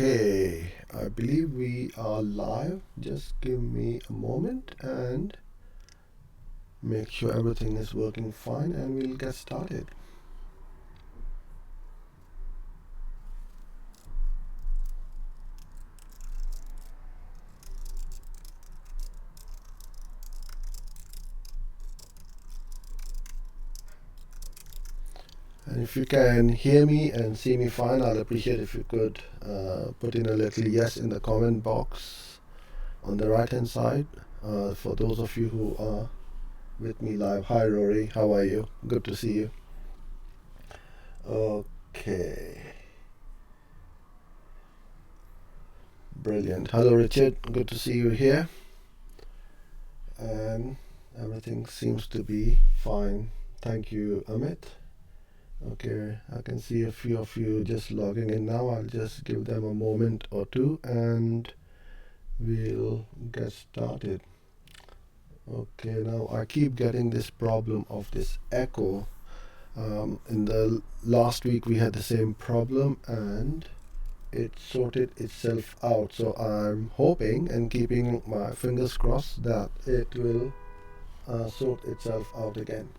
Okay, I believe we are live. Just give me a moment and make sure everything is working fine and we'll get started. And if you can hear me and see me fine, I'll appreciate if you could put in a little yes in the comment box on the right hand side. For those of you who are with me live, hi Rory, how are you? Good to see you. Okay, brilliant. Hello Richard, good to see you here. And everything seems to be fine. Thank you, Amit. Okay, I can see a few of you just logging in now. I'll just give them a moment or two and we'll get started. Okay, now I keep getting this problem of this echo. In the last week we had the same problem and it sorted itself out. So I'm hoping and keeping my fingers crossed that it will sort itself out again.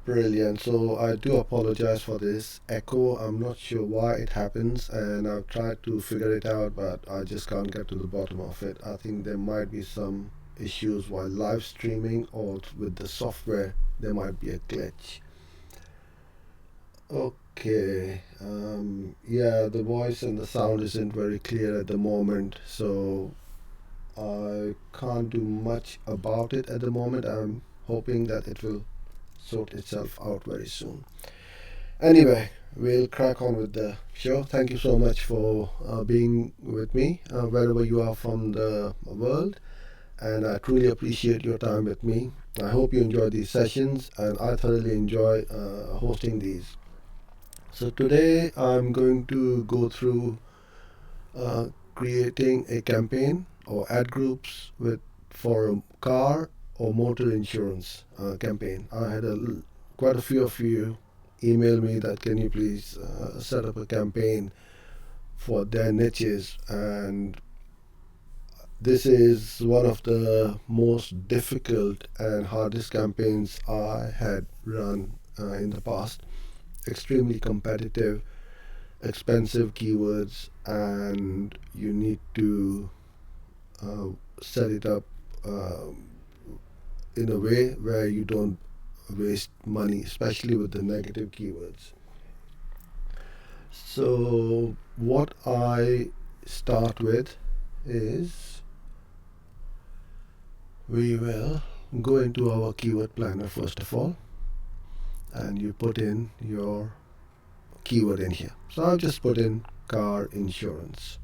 Brilliant. So I do apologize for this echo. I'm not sure why it happens, and I've tried to figure it out, but I just can't get to the bottom of it. I think there might be some issues while live streaming or with the software. There might be a glitch. Okay. Yeah, the voice and the sound isn't very clear at the moment, so I can't do much about it at the moment. I'm hoping that it will sort itself out very soon. Anyway, we'll crack on with the show. Thank you so much for being with me wherever you are from the world, and I truly appreciate your time with me. I hope you enjoy these sessions, and I thoroughly enjoy hosting these. So, today I'm going to go through uh, creating a campaign or ad groups with for a car or motor insurance campaign. I had quite a few of you email me that can you please set up a campaign for their niches, and this is one of the most difficult and hardest campaigns I had run in the past. Extremely competitive, expensive keywords, and you need to uh, set it up uh, in a way where you don't waste money, especially with the negative keywords. So, what I start with is we will go into our keyword planner first of all, and you put in your keyword in here. So, I've just put in car insurance.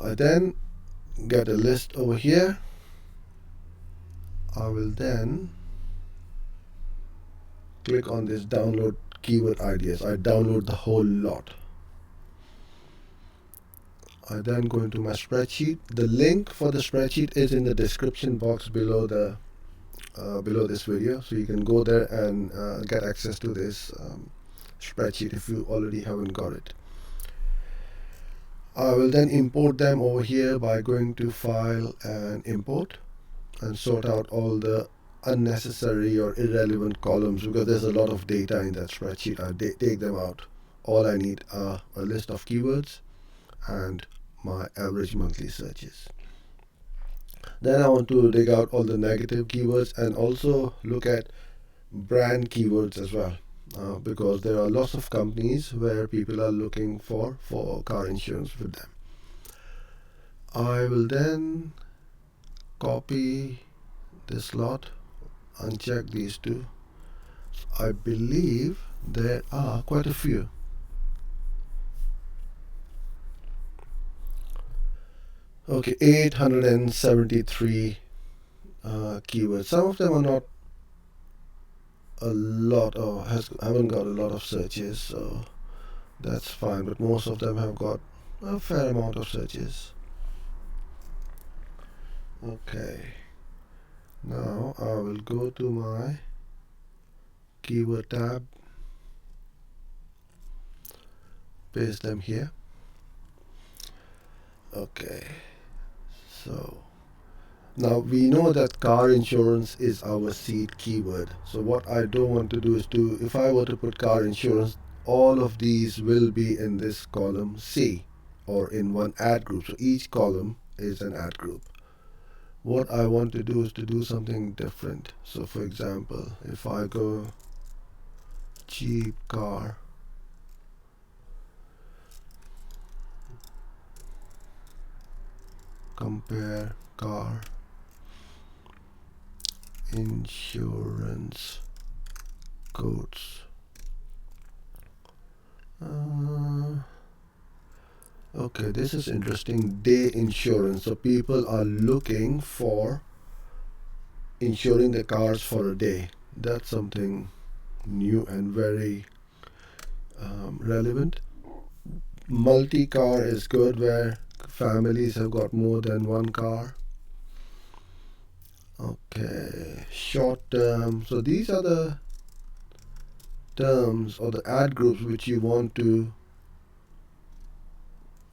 I then get a list over here. I will then click on this download keyword ideas. I download the whole lot. I then go into my spreadsheet. The link for the spreadsheet is in the description box below the below this video, so you can go there and get access to this spreadsheet if you already haven't got it. I will then import them over here by going to File and Import and sort out all the unnecessary or irrelevant columns because there's a lot of data in that spreadsheet. I take them out. All I need are a list of keywords and my average monthly searches. Then I want to dig out all the negative keywords and also look at brand keywords as well. Because there are lots of companies where people are looking for car insurance with them. I will then copy this lot, uncheck these two. I believe there are quite a few. Okay, 873 keywords. Some of them are not a lot or haven't got a lot of searches, so that's fine. But most of them have got a fair amount of searches. Okay, now I will go to my keyword tab. paste them here. Okay, so now we know that car insurance is our seed keyword. So what I don't want to do is if I were to put car insurance, all of these will be in this column C or in one ad group. So each column is an ad group. What I want to do is to do something different. So for example, if I go cheap car, compare car insurance quotes. Okay, this is interesting. Day insurance. So people are looking for insuring the cars for a day. That's something new and very relevant. Multi-car is good where families have got more than one car. Okay, short term. So these are the terms or the ad groups which you want to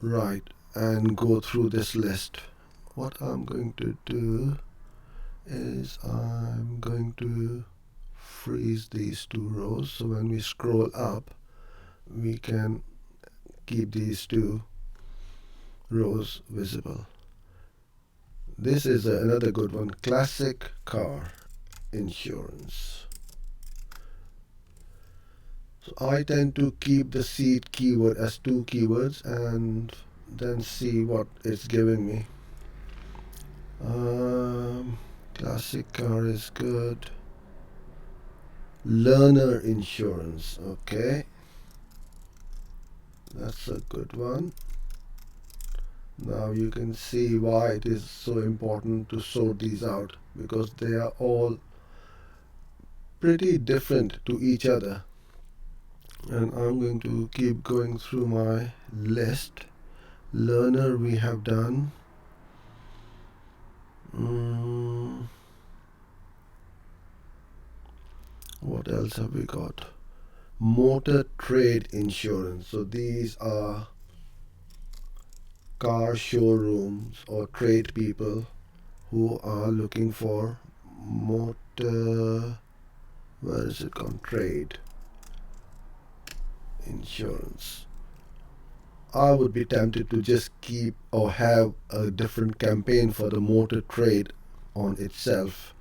write and go through this list. What I'm going to do is I'm going to freeze these two rows, so when we scroll up we can keep these two rows visible. This is another good one, classic car insurance. So I tend to keep the seed keyword as two keywords and then see what it's giving me. Classic car is good. Learner insurance, okay, that's a good one. Now you can see why it is so important to sort these out, because they are all pretty different to each other. And I'm going to keep going through my list. Learner we have done. What else have we got? Motor trade insurance. So these are car showrooms or trade people who are looking for motor, where is it gone, trade insurance. I would be tempted to just keep or have a different campaign for the motor trade on itself.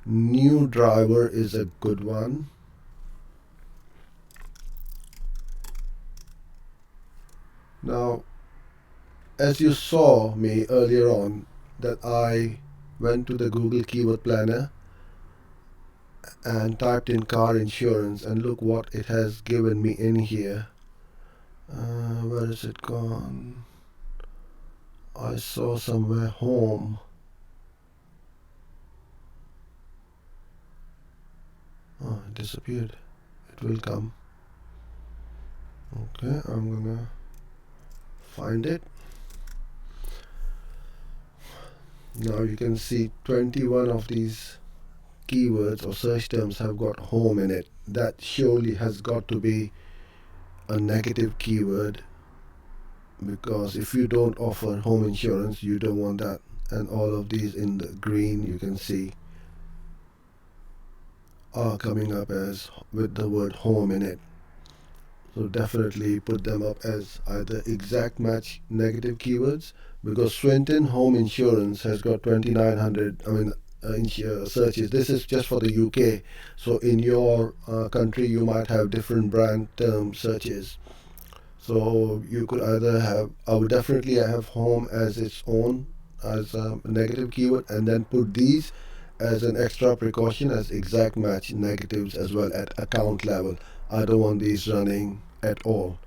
New driver is a good one. Now, as you saw me earlier on, that I went to the Google Keyword Planner and typed in car insurance, and look what it has given me in here. Where is it gone? I saw somewhere home. Oh, it disappeared. It will come. Okay, I'm gonna find it. Now you can see 21 of these keywords or search terms have got home in it. That surely has got to be a negative keyword, because if you don't offer home insurance, you don't want that. And all of these in the green you can see are coming up as with the word home in it. So definitely put them up as either exact match negative keywords, because Swinton Home Insurance has got 2900 searches. This is just for the UK. So in your country you might have different brand term searches. So you could either have, I would definitely have home as its own as a negative keyword, and then put these as an extra precaution as exact match negatives as well at account level. I don't want these running at all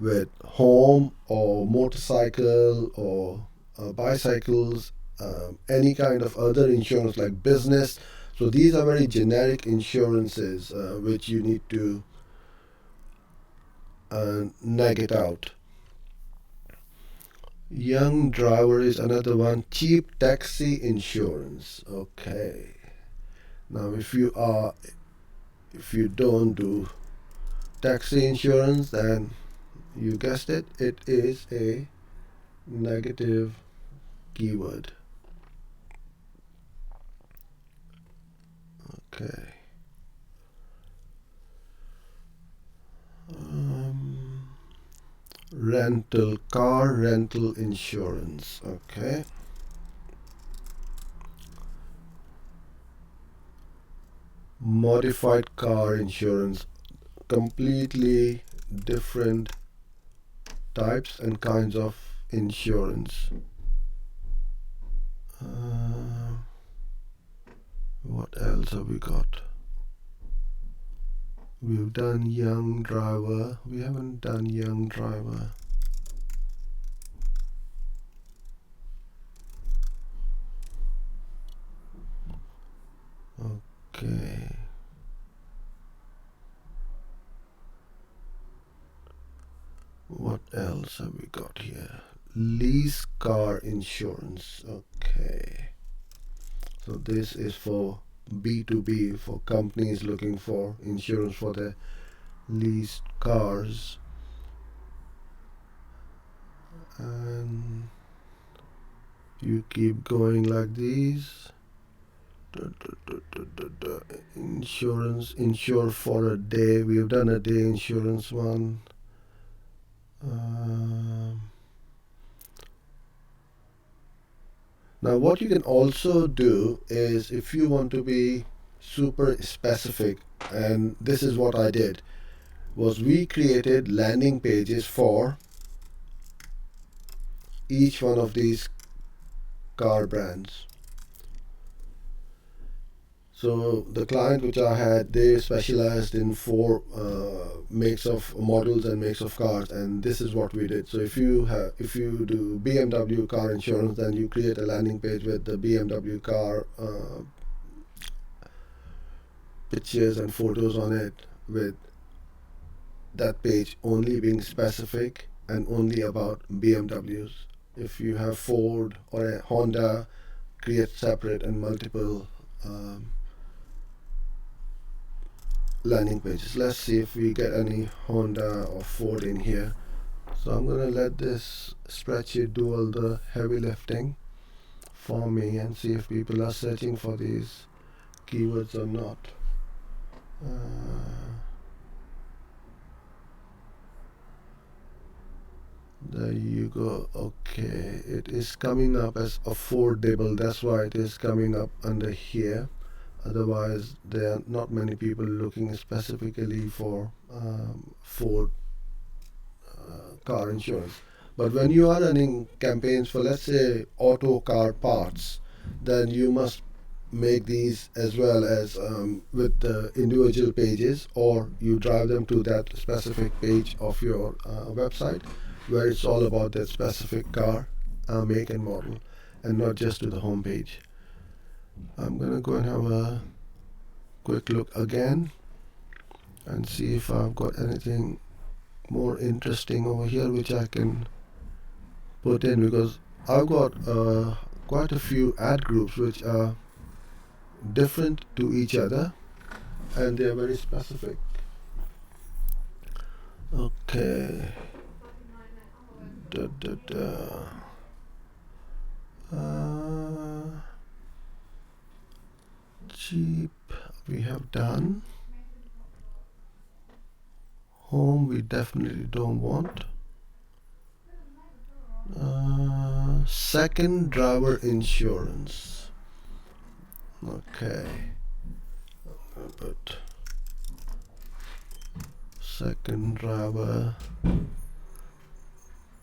with home or motorcycle or bicycles, any kind of other insurance like business. So these are very generic insurances which you need to nag it out. Young driver is another one. Cheap taxi insurance. Okay. Now if you don't do taxi insurance, then You guessed it, it is a negative keyword. Okay. Um, rental car, rental insurance. Okay. Modified car insurance. Completely different types and kinds of insurance. Uh, what else have we got? We've done young driver. We haven't done young driver. Okay. What else have we got here? Lease car insurance. Okay. So this is for B2B, for companies looking for insurance for their leased cars. And you keep going like these. Insurance, insure for a day. We've done a day insurance one. Now, what you can also do is if you want to be super specific, and this is what I did, was we created landing pages for each one of these car brands. So the client which I had, they specialized in four makes of models and makes of cars, and this is what we did. So if you do BMW car insurance, then you create a landing page with the BMW car pictures and photos on it, with that page only being specific and only about BMWs. If you have Ford or a Honda, create separate and multiple landing pages. Let's see if we get any Honda or Ford in here. So I'm gonna let this spreadsheet do all the heavy lifting for me and see if people are searching for these keywords or not. There you go. Okay, it is coming up as affordable. That's why it is coming up under here. Otherwise, there are not many people looking specifically for Ford car insurance. But when you are running campaigns for, let's say, auto car parts, then you must make these as well as with the individual pages, or you drive them to that specific page of your website where it's all about that specific car make and model, and not just to the home page. I'm gonna go and have a quick look again and see if I've got anything more interesting over here which I can put in, because I've got quite a few ad groups which are different to each other and they're very specific. Okay. Da, da, da. Cheap we have done. Home we definitely don't want. Second driver insurance. Okay. But second driver.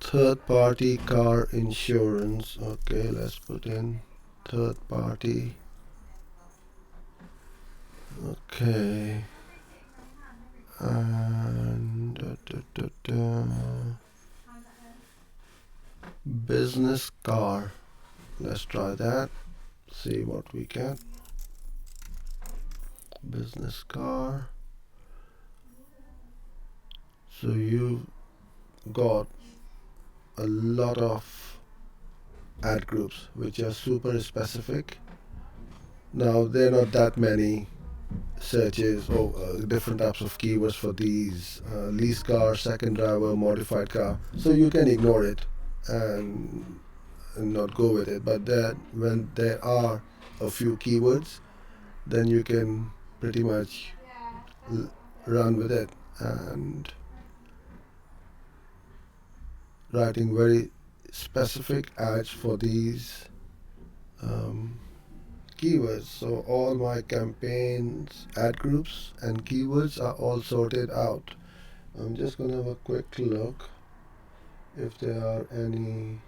Third party car insurance. Okay, let's put in third party. Okay. And business car. Let's try that. See what we get. Business car. So you've got a lot of ad groups which are super specific. Now they're not that many searches or different types of keywords for these leased car, second driver, modified car. So you can ignore it and, and not go with it. But then when there are a few keywords, then you can pretty much l- run with it and writing very specific ads for these um, keywords. So all my campaigns, ad groups, and keywords are all sorted out. I'm just gonna have a quick look if there are any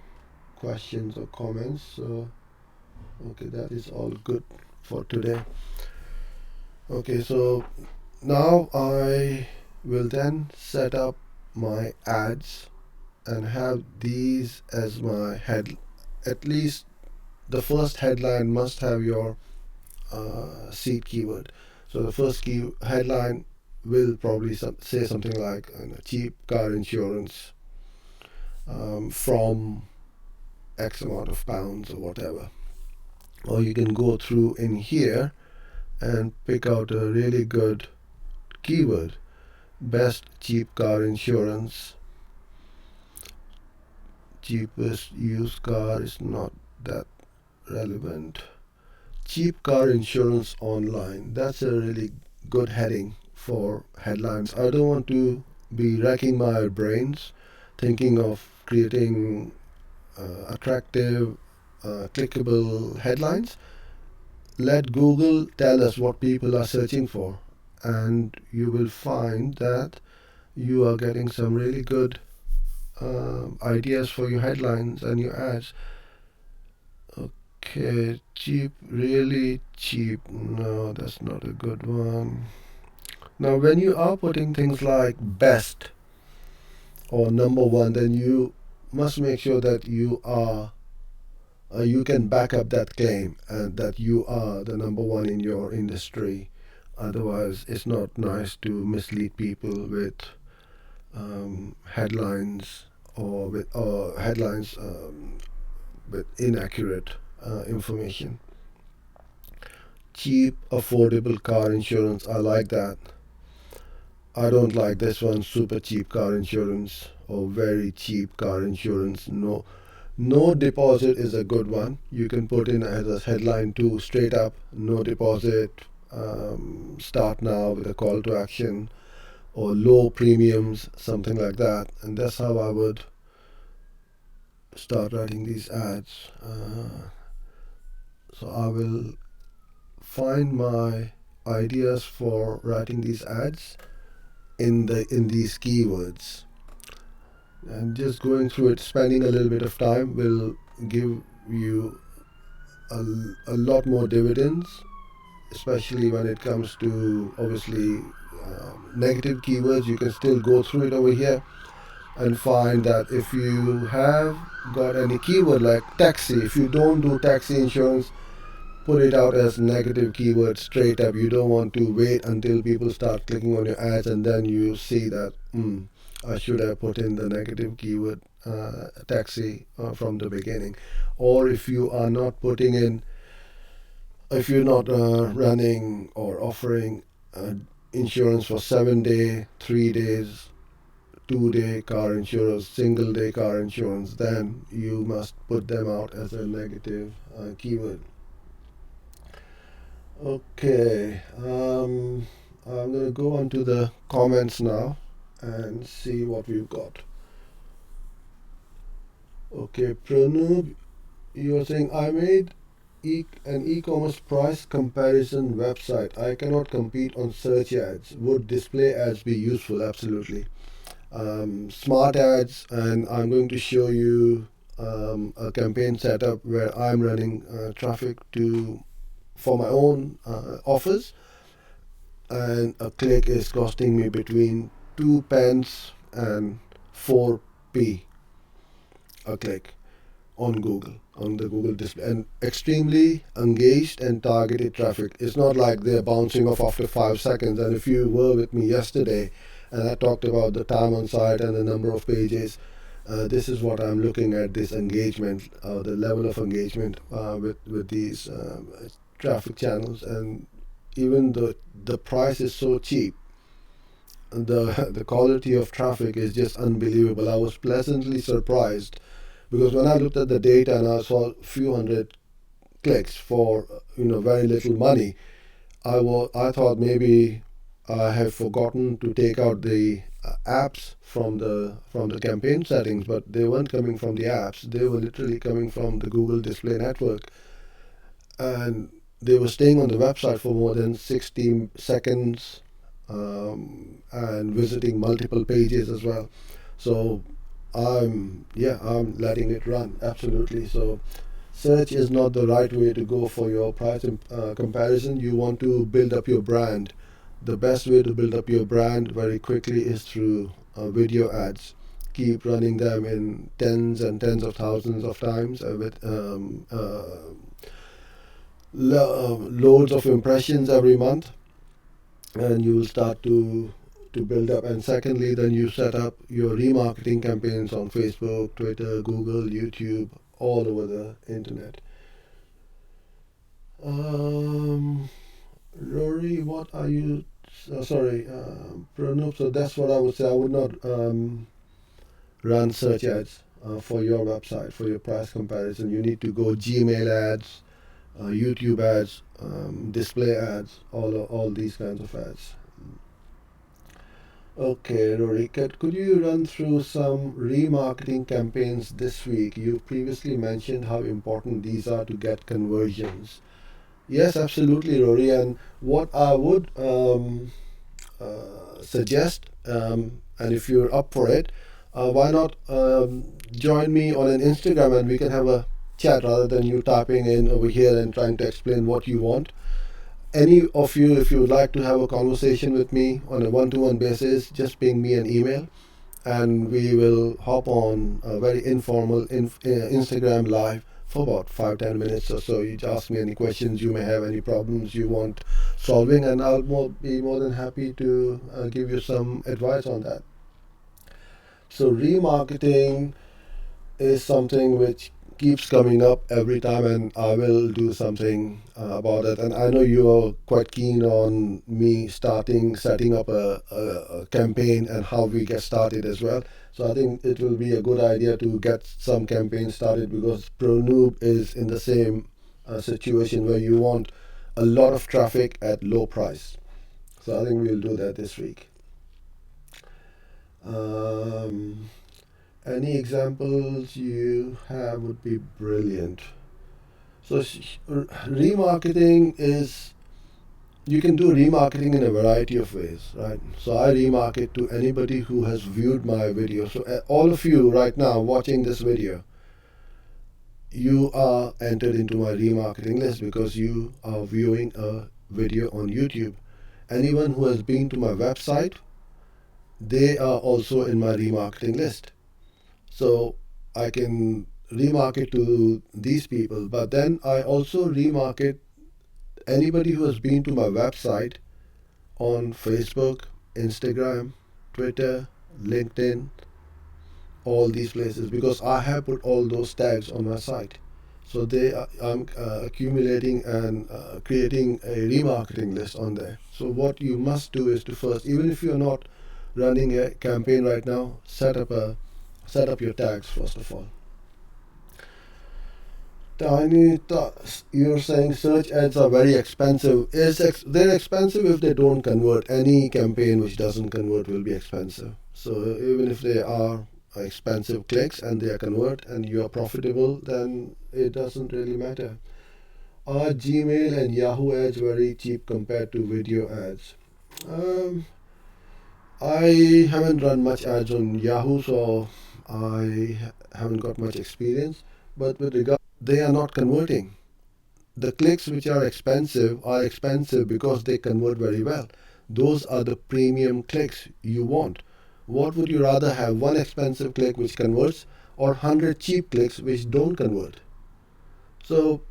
questions or comments. So okay, that is all good for today. Okay, so now I will then set up my ads and have these as my head. At least the first headline must have your seed keyword. So the first key headline will probably say something like cheap car insurance from X amount of pounds or whatever. Or you can go through in here and pick out a really good keyword. Best cheap car insurance. Cheapest used car is not that relevant. Cheap car insurance online. That's a really good heading for headlines. I don't want to be racking my brains thinking of creating attractive, clickable headlines. Let Google tell us what people are searching for, and you will find that you are getting some really good ideas for your headlines and your ads. Okay, cheap, really cheap. No, that's not a good one. Now, when you are putting things like best or number one, then you must make sure that you can back up that claim and that you are the number one in your industry. Otherwise, it's not nice to mislead people with headlines or headlines with inaccurate information. Cheap, affordable car insurance. I like that. I don't like this one. Super cheap car insurance or very cheap car insurance. No, no deposit is a good one. You can put in as a headline too, straight up, no deposit. Start now with a call to action or low premiums, something like that. And that's how I would start writing these ads. So I will find my ideas for writing these ads in these keywords, and just going through it, spending a little bit of time will give you a, a lot more dividends, especially when it comes to obviously negative keywords. You can still go through it over here and find that if you have got any keyword like taxi, if you don't do taxi insurance, put it out as negative keyword straight up. You don't want to wait until people start clicking on your ads and then you see that I should have put in the negative keyword taxi from the beginning. Or if you are not putting in, if you're not running or offering insurance for 7 day, 3 days, 2 day car insurance, single day car insurance, then you must put them out as a negative keyword. Okay, I'm gonna go on to the comments now and see what we've got. Okay, Pranub, you're saying I made an e-commerce price comparison website. I cannot compete on search ads. Would display ads be useful? Absolutely. Smart ads, and I'm going to show you a campaign setup where I'm running traffic to for my own offers, and a click is costing me between 2 pence and 4p a click on Google, on the Google display, and extremely engaged and targeted traffic. It's not like they're bouncing off after 5 seconds. And if you were with me yesterday and I talked about the time on site and the number of pages, this is what I'm looking at, this engagement, the level of engagement with these traffic channels. And even though the price is so cheap, the quality of traffic is just unbelievable. I was pleasantly surprised because when I looked at the data and I saw a few hundred clicks for very little money, I thought maybe I have forgotten to take out the apps from the campaign settings, but they weren't coming from the apps. They were literally coming from the Google Display Network, and they were staying on the website for more than 60 seconds, and visiting multiple pages as well. So I'm letting it run absolutely. So search is not the right way to go for your price comparison. You want to build up your brand. The best way to build up your brand very quickly is through video ads. Keep running them in tens and tens of thousands of times with loads of impressions every month, and you will start to build up. And secondly, then you set up your remarketing campaigns on Facebook, Twitter, Google, YouTube, all over the internet. Um, Rory, what are you? Sorry, Pranub. So that's what I would say. I would not run search ads for your website for your price comparison. You need to go Gmail ads, YouTube ads, display ads, all these kinds of ads. Okay, Rory, could you run through some remarketing campaigns this week? You previously mentioned how important these are to get conversions. Yes, absolutely, Rory. And what I would suggest, and if you're up for it, why not join me on an Instagram and we can have a chat rather than you typing in over here and trying to explain what you want. Any of you, if you would like to have a conversation with me on a one-to-one basis, just ping me an email and we will hop on a very informal Instagram live for about 5-10 minutes or so. You just ask me any questions you may have, any problems you want solving, and I'll be more than happy to give you some advice on that. So remarketing is something which keeps coming up every time, and I will do something about it. And I know you are quite keen on me setting up a campaign and how we get started as well. So I think it will be a good idea to get some campaigns started because ProNoob is in the same situation where you want a lot of traffic at low price. So I think we'll do that this week. Um, any examples you have would be brilliant. So remarketing is, you can do remarketing in a variety of ways, right? So I remarket to anybody who has viewed my video. So all of you right now watching this video, you are entered into my remarketing list because you are viewing a video on YouTube. Anyone who has been to my website, they are also in my remarketing list. So I can remarket to these people, but then I also remarket anybody who has been to my website on Facebook, Instagram, Twitter, LinkedIn, all these places because I have put all those tags on my site. So I'm accumulating and creating a remarketing list on there. So what you must do is to first, even if you're not running a campaign right now, set up your tags first of all. You're saying search ads are very expensive. They're expensive if they don't convert. Any campaign which doesn't convert will be expensive. So even if they are expensive clicks and they are convert and you are profitable, then it doesn't really matter. Are Gmail and Yahoo ads very cheap compared to video ads? Um, I haven't run much ads on Yahoo, so haven't got much experience. But with regard, they are not converting. The clicks which are expensive because they convert very well. Those are the premium clicks you want. What would you rather have, one expensive click which converts or 100 cheap clicks which don't convert? So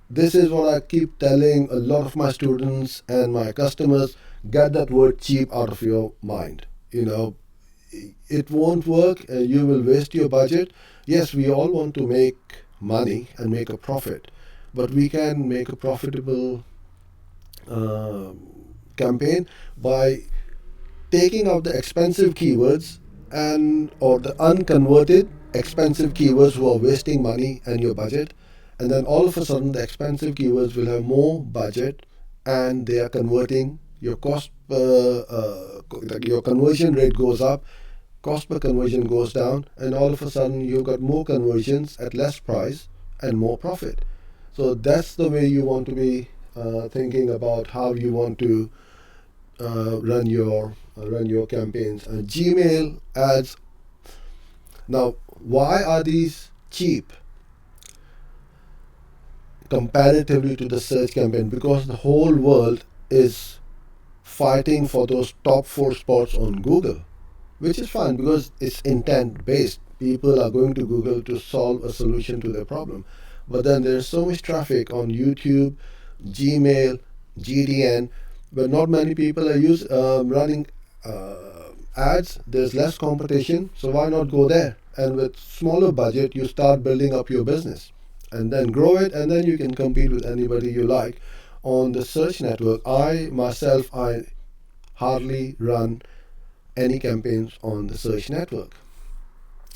this is what I keep telling a lot of my students and my customers: get that word cheap out of your mind. It won't work and you will waste your budget. Yes, we all want to make money and make a profit, but we can make a profitable um campaign by taking out the expensive keywords and or the unconverted expensive keywords who are wasting money and your budget, and then all of a sudden the expensive keywords will have more budget and they are converting your cost per like your conversion rate goes up, cost per conversion goes down, and all of a sudden you've got more conversions at less price and more profit. So that's the way you want to be thinking about how you want to run your campaigns. Gmail ads. Now, why are these cheap comparatively to the search campaign? Because the whole world is fighting for those top four spots on Google, which is fine because it's intent based. People are going to Google to solve a solution to their problem. But then there's so much traffic on YouTube, Gmail, GDN, but not many people are running ads. There's less competition, so why not go there? And with smaller budget, you start building up your business, and then grow it, and then you can compete with anybody you like on the search network. I hardly run any campaigns on the search network.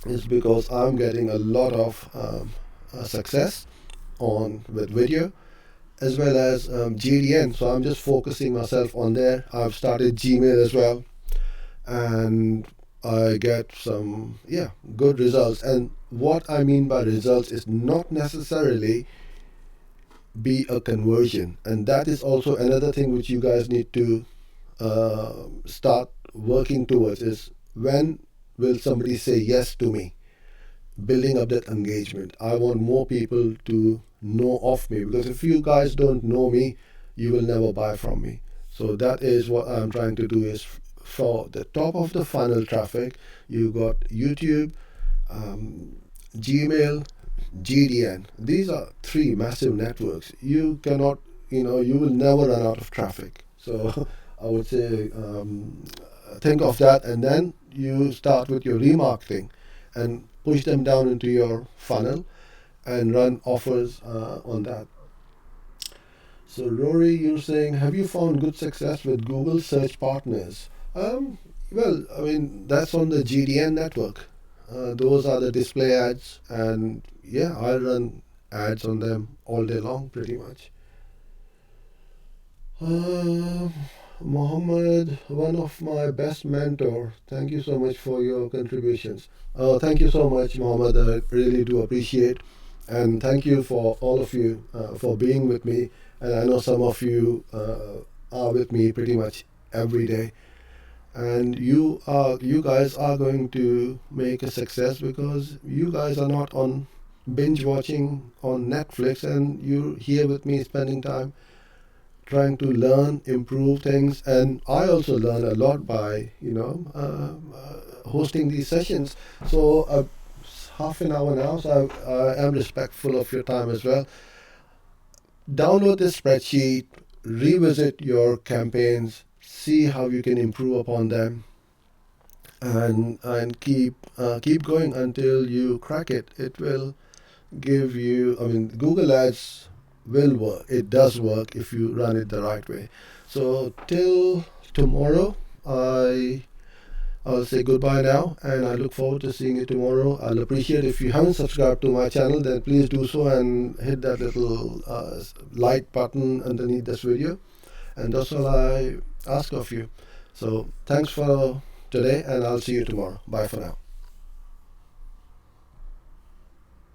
It's because I'm getting a lot of success on with video as well as GDN. So I'm just focusing myself on there. I've started Gmail as well, and I get some good results. And what I mean by results is not necessarily be a conversion, and that is also another thing which you guys need to start working towards is when will somebody say yes to me, building up that engagement. I want more people to know of me, because if you guys don't know me, you will never buy from me. So that is what I'm trying to do is for the top of the funnel traffic, you got YouTube, Gmail, GDN. These are three massive networks. You cannot, you will never run out of traffic. So I would say think of that, and then you start with your remarketing and push them down into your funnel and run offers on that. So Rory, you're saying, have you found good success with Google search partners? Well, I mean that's on the GDN network. Those are the display ads, and yeah, I run ads on them all day long, pretty much. Uh, Mohammed, one of my best mentor. Thank you so much for your contributions. Thank you so much, Mohammed. I really do appreciate, and thank you for all of you for being with me. And I know some of you are with me pretty much every day, and you guys are going to make a success because you guys are not on binge watching on Netflix, and you're here with me spending time trying to learn, improve things, and I also learn a lot by hosting these sessions. So half an hour now, so I am respectful of your time as well. Download this spreadsheet, revisit your campaigns, see how you can improve upon them, and keep going until you crack it. It will give you. I mean, Google Ads will work. It does work if you run it the right way. So till tomorrow, I'll say goodbye now, and I look forward to seeing you tomorrow. I'll appreciate if you haven't subscribed to my channel, then please do so and hit that little like button underneath this video. And that's all I ask of you. So thanks for today, and I'll see you tomorrow. Bye for now.